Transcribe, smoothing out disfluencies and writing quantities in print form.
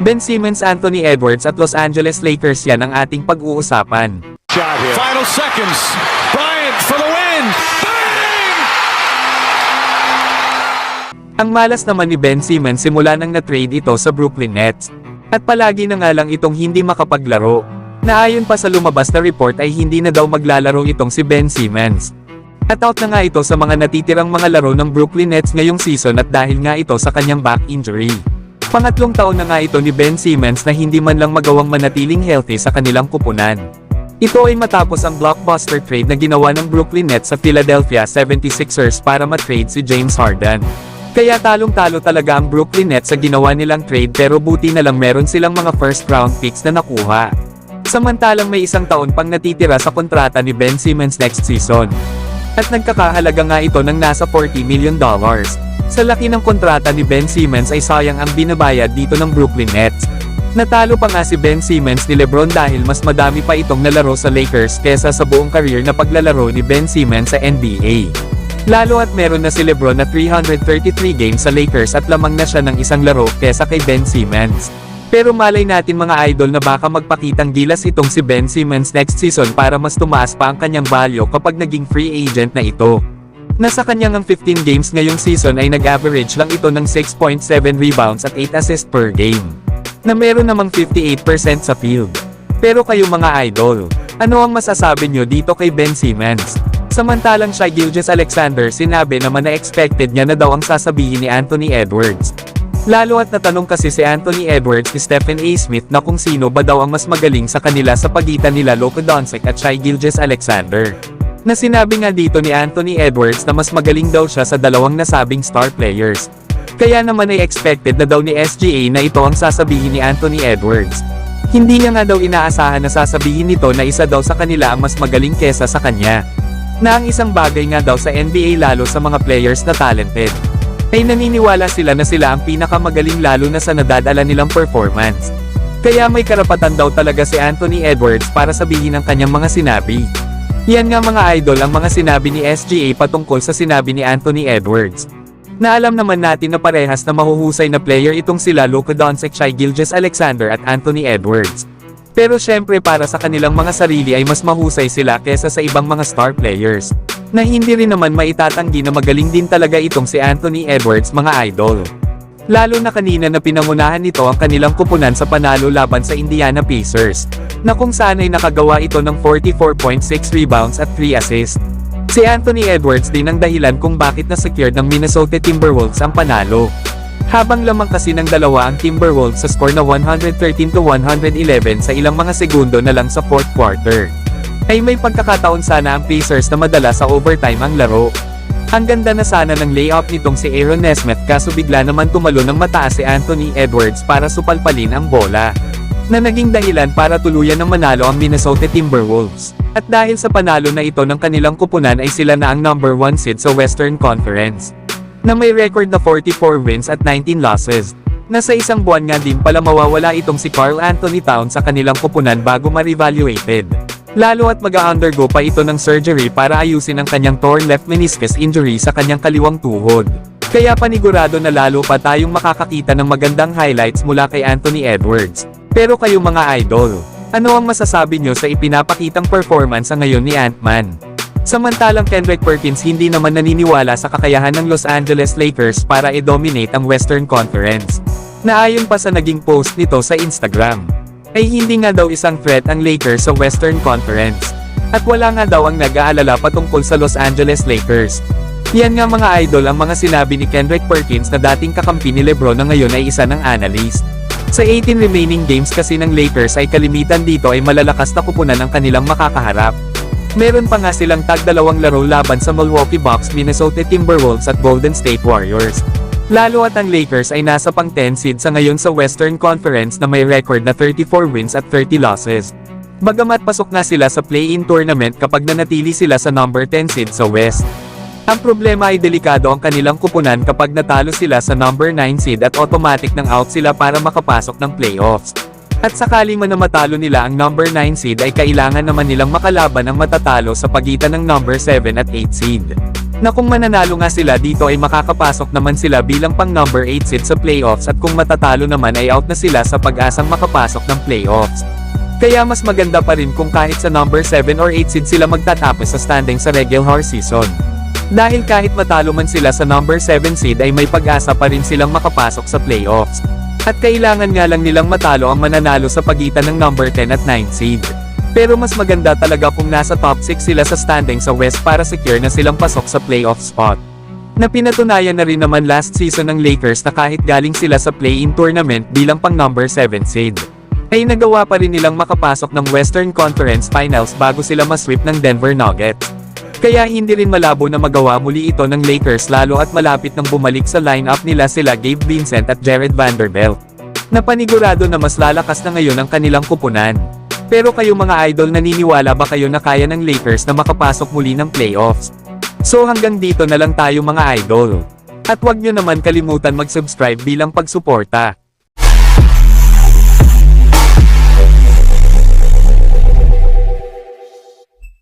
Ben Simmons, Anthony Edwards at Los Angeles Lakers, yan ang ating pag-uusapan. Final seconds. Bryant for the win. Bang! Ang malas naman ni Ben Simmons simula nang na-trade ito sa Brooklyn Nets. At palagi na nga lang itong hindi makapaglaro. Na ayon pa sa lumabas na report ay hindi na daw maglalaro itong si Ben Simmons. At out na nga ito sa mga natitirang mga laro ng Brooklyn Nets ngayong season at dahil nga ito sa kanyang back injury. Pangatlong taon na nga ito ni Ben Simmons na hindi man lang magawang manatiling healthy sa kanilang kupunan. Ito ay matapos ang blockbuster trade na ginawa ng Brooklyn Nets sa Philadelphia 76ers para ma-trade si James Harden. Kaya talong-talo talaga ang Brooklyn Nets sa ginawa nilang trade pero buti na lang meron silang mga first round picks na nakuha. Samantalang may isang taon pang natitira sa kontrata ni Ben Simmons next season. At nagkakahalaga nga ito ng nasa $40 million. Sa laki ng kontrata ni Ben Simmons ay sayang ang binabayad dito ng Brooklyn Nets. Natalo pa nga si Ben Simmons ni LeBron dahil mas madami pa itong nalaro sa Lakers kesa sa buong career na paglalaro ni Ben Simmons sa NBA. Lalo at meron na si LeBron na 333 games sa Lakers at lamang na siya ng isang laro kesa kay Ben Simmons. Pero malay natin mga idol na baka magpakitang gilas itong si Ben Simmons next season para mas tumaas pa ang kanyang value kapag naging free agent na ito. Nasa kanyang 15 games ngayong season ay nag-average lang ito ng 6.7 rebounds at 8 assists per game. Na meron namang 58% sa field. Pero kayo mga idol, ano ang masasabi nyo dito kay Ben Simmons? Samantalang Shai Gilgeous-Alexander sinabi naman na expected niya na daw ang sasabihin ni Anthony Edwards. Lalo at natanong kasi si Anthony Edwards ni Stephen A. Smith na kung sino ba daw ang mas magaling sa kanila sa pagitan nila Luka Doncic at Shai Gilgeous-Alexander. Na sinabi nga dito ni Anthony Edwards na mas magaling daw siya sa dalawang nasabing star players. Kaya naman ay expected na daw ni SGA na ito ang sasabihin ni Anthony Edwards. Hindi niya nga daw inaasahan na sasabihin nito na isa daw sa kanila ang mas magaling kesa sa kanya. Na ang isang bagay nga daw sa NBA lalo sa mga players na talented, ay naniniwala sila na sila ang pinakamagaling lalo na sa nadadala nilang performance. Kaya may karapatan daw talaga si Anthony Edwards para sabihin ang kanyang mga sinabi. Yan nga mga idol ang mga sinabi ni SGA patungkol sa sinabi ni Anthony Edwards. Na alam naman natin na parehas na mahuhusay na player itong sila Luka Doncic, Shai Gilgeous-Alexander at Anthony Edwards. Pero syempre para sa kanilang mga sarili ay mas mahusay sila kesa sa ibang mga star players. Na hindi rin naman maitatanggi na magaling din talaga itong si Anthony Edwards mga idol. Lalo na kanina na pinangunahan nito ang kanilang kupunan sa panalo laban sa Indiana Pacers, na kung saan ay nakagawa ito ng 44.6 rebounds at 3 assists. Si Anthony Edwards din ang dahilan kung bakit na-secured ng Minnesota Timberwolves ang panalo. Habang lamang kasi ng dalawa ang Timberwolves sa score na 113-111 sa ilang mga segundo na lang sa fourth quarter, ay may pagkakataon sana ang Pacers na madala sa overtime ang laro. Ang ganda na sana ng layup nitong si Aaron Nesmith kaso bigla naman tumalo ng mataas si Anthony Edwards para supalpalin ang bola. Na naging dahilan para tuluyan ng manalo ang Minnesota Timberwolves. At dahil sa panalo na ito ng kanilang kupunan ay sila na ang number 1 seed sa Western Conference. Na may record na 44 wins at 19 losses. Na sa isang buwan nga din pala mawawala itong si Karl Anthony Towns sa kanilang kupunan bago ma-revaluated. Lalo at mag-undergo pa ito ng surgery para ayusin ang kanyang torn left meniscus injury sa kanyang kaliwang tuhod. Kaya panigurado na lalo pa tayong makakakita ng magandang highlights mula kay Anthony Edwards. Pero kayo mga idol, ano ang masasabi nyo sa ipinapakitang performance sa ngayon ni Ant-Man? Samantalang Kendrick Perkins hindi naman naniniwala sa kakayahan ng Los Angeles Lakers para i-dominate ang Western Conference. Na ayon pa sa naging post nito sa Instagram, ay hindi nga daw isang threat ang Lakers sa Western Conference. At wala nga daw ang nag-aalala patungkol sa Los Angeles Lakers. Yan nga mga idol ang mga sinabi ni Kendrick Perkins na dating kakampi ni LeBron na ngayon ay isa ng analyst. Sa 18 remaining games kasi ng Lakers ay kalimitan dito ay malalakas na kupunan ang kanilang makakaharap. Meron pa nga silang tag-dalawang laro laban sa Milwaukee Bucks, Minnesota Timberwolves at Golden State Warriors. Lalo at ang Lakers ay nasa pang 10 seed sa ngayon sa Western Conference na may record na 34 wins at 30 losses. Bagamat pasok na sila sa play-in tournament kapag nanatili sila sa number 10 seed sa West. Ang problema ay delikado ang kanilang kupunan kapag natalo sila sa number 9 seed at automatic nang out sila para makapasok ng playoffs. At sakali man na matalo nila ang number 9 seed ay kailangan naman nilang makalaban ang matatalo sa pagitan ng number 7 at 8 seed. Na kung mananalo nga sila dito ay makakapasok naman sila bilang pang number 8 seed sa playoffs at kung matatalo naman ay out na sila sa pag-asang makapasok ng playoffs. Kaya mas maganda pa rin kung kahit sa number 7 or 8 seed sila magtatapos sa standing sa regular season. Dahil kahit matalo man sila sa number 7 seed ay may pag-asa pa rin silang makapasok sa playoffs. At kailangan nga lang nilang matalo ang mananalo sa pagitan ng number 10 at 9 seed. Pero mas maganda talaga kung nasa top 6 sila sa standing sa West para secure na silang pasok sa playoff spot. Na pinatunayan na rin naman last season ng Lakers na kahit galing sila sa play-in tournament bilang pang number 7 seed, ay nagawa pa rin nilang makapasok ng Western Conference Finals bago sila masweep ng Denver Nuggets. Kaya hindi rin malabo na magawa muli ito ng Lakers lalo at malapit nang bumalik sa lineup nila sila Gabe Vincent at Jared Vanderbilt. Na panigurado na mas lalakas na ngayon ang kanilang kupunan. Pero kayo mga idol, naniniwala ba kayo na kaya ng Lakers na makapasok muli ng playoffs? So hanggang dito na lang tayo mga idol. At huwag nyo naman kalimutan mag-subscribe bilang pagsuporta.